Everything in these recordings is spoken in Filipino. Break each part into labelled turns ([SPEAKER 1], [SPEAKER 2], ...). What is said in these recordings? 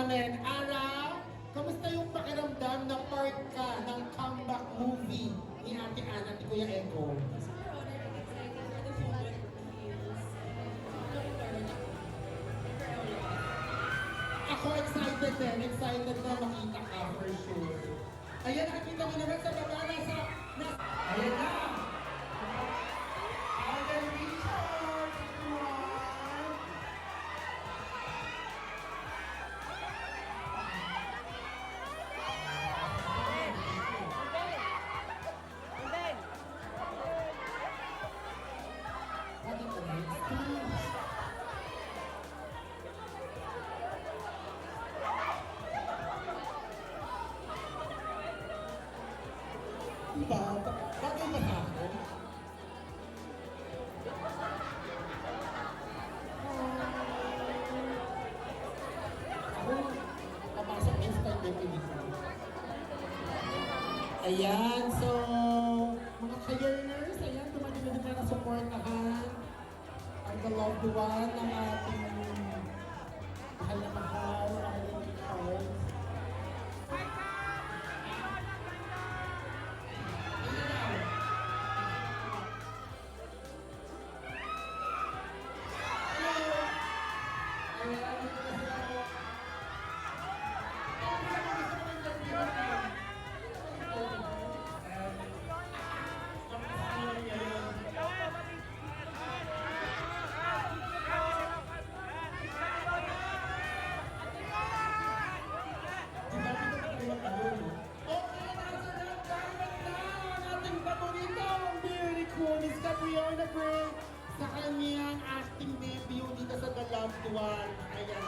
[SPEAKER 1] namin. Ara, kamusta yung pakiramdam na part ka ng comeback movie ni Ate Ana at ni Kuya Eko?
[SPEAKER 2] Super honored and excited for the moment it feels. Looking forward ako. Super honored.
[SPEAKER 1] Ako excited din. Excited na makita ka for sure. Ayan, nakikita mo naman sa baba nasa... Ayan na! Alden Richards! Everyone! What is the next stage? Diba? Bagay ba sa ako? Ako, papasok instant definition. Ayan, so, mga ka-yearners, ayan, dumating na na supportahan ang the loved one ng ating mahal na mahal, ang Charles. Miss Catriona Gray sa kanyang acting debut dito sa The Loved One. Ayan.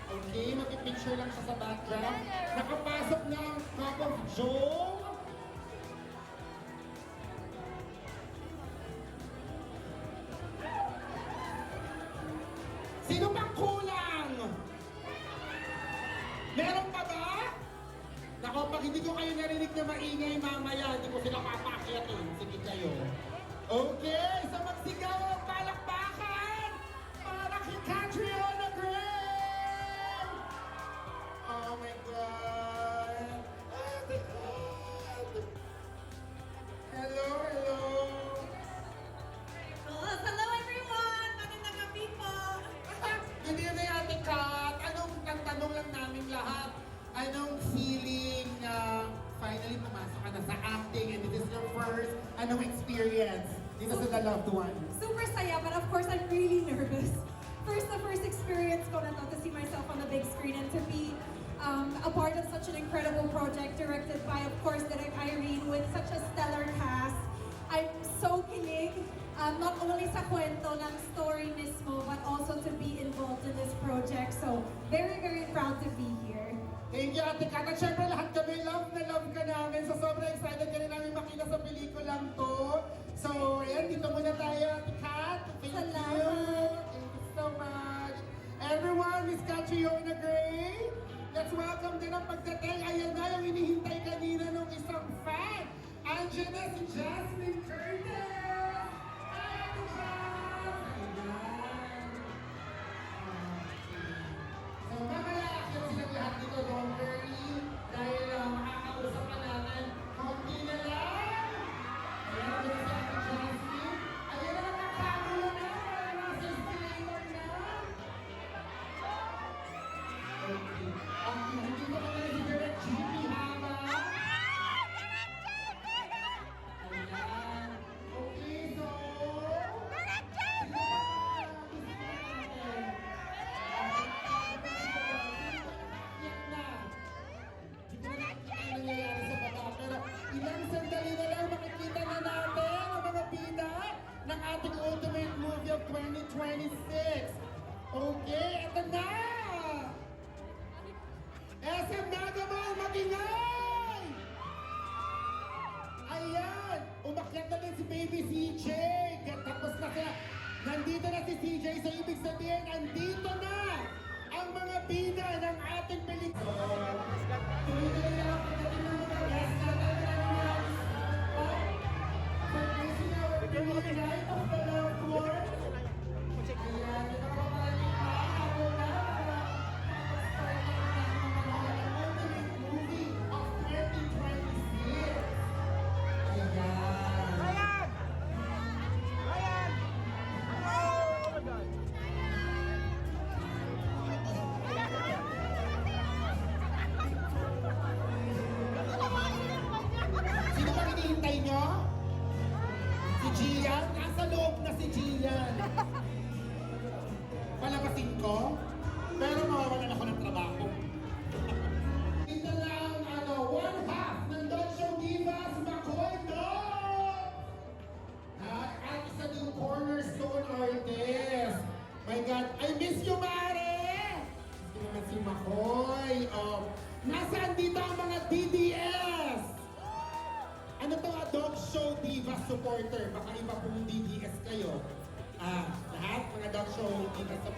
[SPEAKER 1] Okay, mag-picture lang siya sa background. Nakapasok na ang Cup of Joe. Sino pang kulang? Meron pa ba? Naku, pag hindi ko kayo narinig na maingay mamaya, hindi ko sila papakyatin. Sige kayo. Okay, so magsigaw ang palakpakan para kay Catriona Gray! Oh my God! Oh my God! Hello, hello!
[SPEAKER 2] Hello everyone! Magandang gabi po!
[SPEAKER 1] Hindi na yung Ate Kat. Ang tanong lang namin lahat, anong feeling na finally pumasok ka na sa acting and this is your first, anong experience dito sa The Loved One?
[SPEAKER 2] Super saya, but of course I'm really nervous. The first experience ko na to see myself on the big screen and to be a part of such an incredible project directed by, of course, Direk Irene with such a stellar cast. I'm so kilig, not only sa kwento ng story mismo, but also to be involved in this project. So, very, very proud to be here.
[SPEAKER 1] Thank you, Ate Kat. At syempre lahat kami, love na love ka namin. So sobrang excited ka rin namin makita sa pelikulang to. So, ayan, dito muna tayo, Ate Kat. Thank you.
[SPEAKER 2] Salamat.
[SPEAKER 1] Thank you so much. Everyone, Miss Catriona Gray. Let's welcome din ang pagdating. Ayan na yung hinihintay kanina ng isang fan. Andiyan na si Jasmine Curtis. Hi, Ate Jas. Ayan. So, mamaya akyat silang lahat dito, don't worry. Dahil makakausap ka namin. Kaunti na lang. Ayan, doon si Ate Jasmine. Ayan na, nakakagulo na. Para nasa escalator na. Okay. Hindi ko pala si Direk GP Hama. Ayan. Okay, so... nangyayari sa baba. Pero ilang sandali na lang makikita na natin ang mga bida ng ating ultimate movie of 2026. Okay, eto na! SM Nagamall, magingay! Ayan! Umakyat na din si Baby CJ. Tapos na sila. Nandito na si CJ. So ibig sabihin, nandito na ang mga bida ng ating pelikula. Tuloy-tuloy na lang pagdating ng mga guests natin na nice. For facing our beauty night of the Loved One. Ayan, ito pa maraming mga habol na.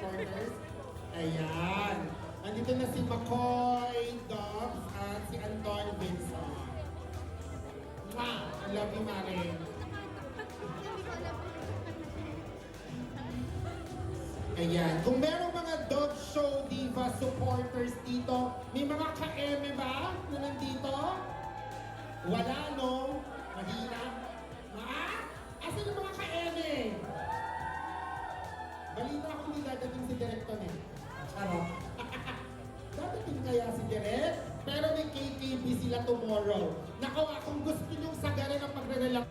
[SPEAKER 1] supporters. Ayan. Nandito na si McCoy, Dobbs, at si Anton Vincent. Mwah! I love you, Mare. Ayan. Kung merong mga Dog Show Diva supporters dito, may mga ka-eme ba na nandito? Wala, no? Mahina? Asan yung mga ka-eme? Balita ko hindi dadating si Director eh. Charot. Dadating kaya si Direk? Pero may KKB sila tomorrow. Nako nga, kung gusto nyong sagaran ng pagre-relax,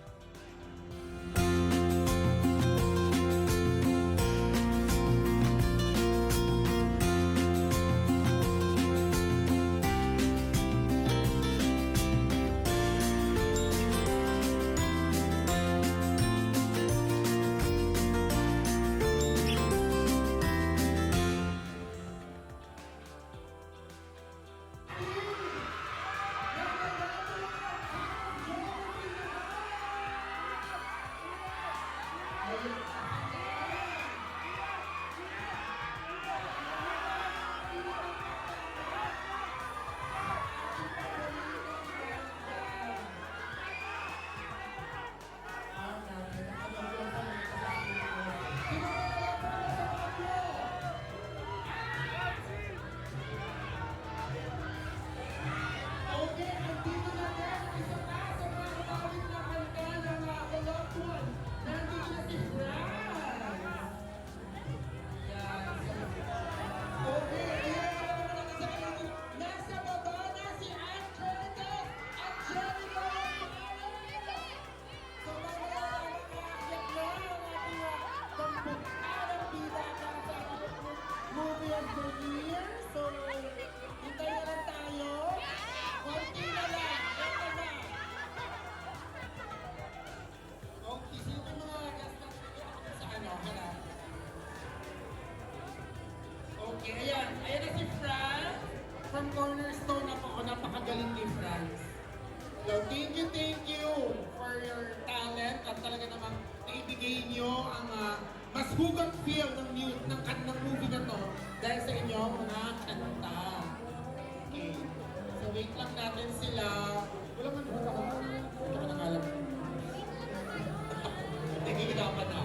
[SPEAKER 1] okay, andito na din isa pa sa mga katawid na kanta ng The Loved One. Nandito na si Franz. Yan. Okay, ayan na naman ang isa kayo. Nasa baba na si Angelica at Jericho. So mamaya nakakakit na ang ating tampok-arang bida ng sa movie of the year. So, hintay na lang tayo. Konti na lang. Ito na. Okay, sino yung mga guest na sa ano? Harap. Okay, ayan. Ayan na si Franz. From Cornerstone na po. Napakagaling ni Franz. So, thank you for your talent at talaga namang naibigay niyo ang mas hugang feel ng movie na to dahil sa inyong mga kanta. Okay. So, wait lang natin sila. Wala man ba ako? Wala ka nang alam. Nagkikita pa na.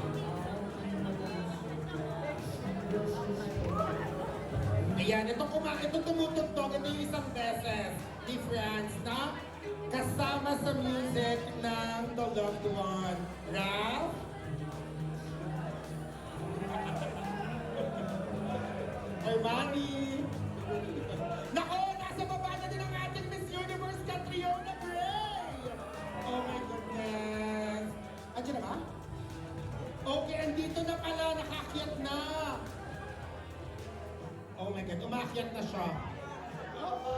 [SPEAKER 1] Ayan, itong tumutugtog, ito yung isang beses ni Franz na kasama sa music ng The Loved One. Ralph? Armani? Nako, nasa baba na din ang ating Miss Universe, Catriona Gray! Oh my goodness! Andiyan na ba? Okay, andito na pala, nakakyat na! Oh my God, umakyat na siya. Oh.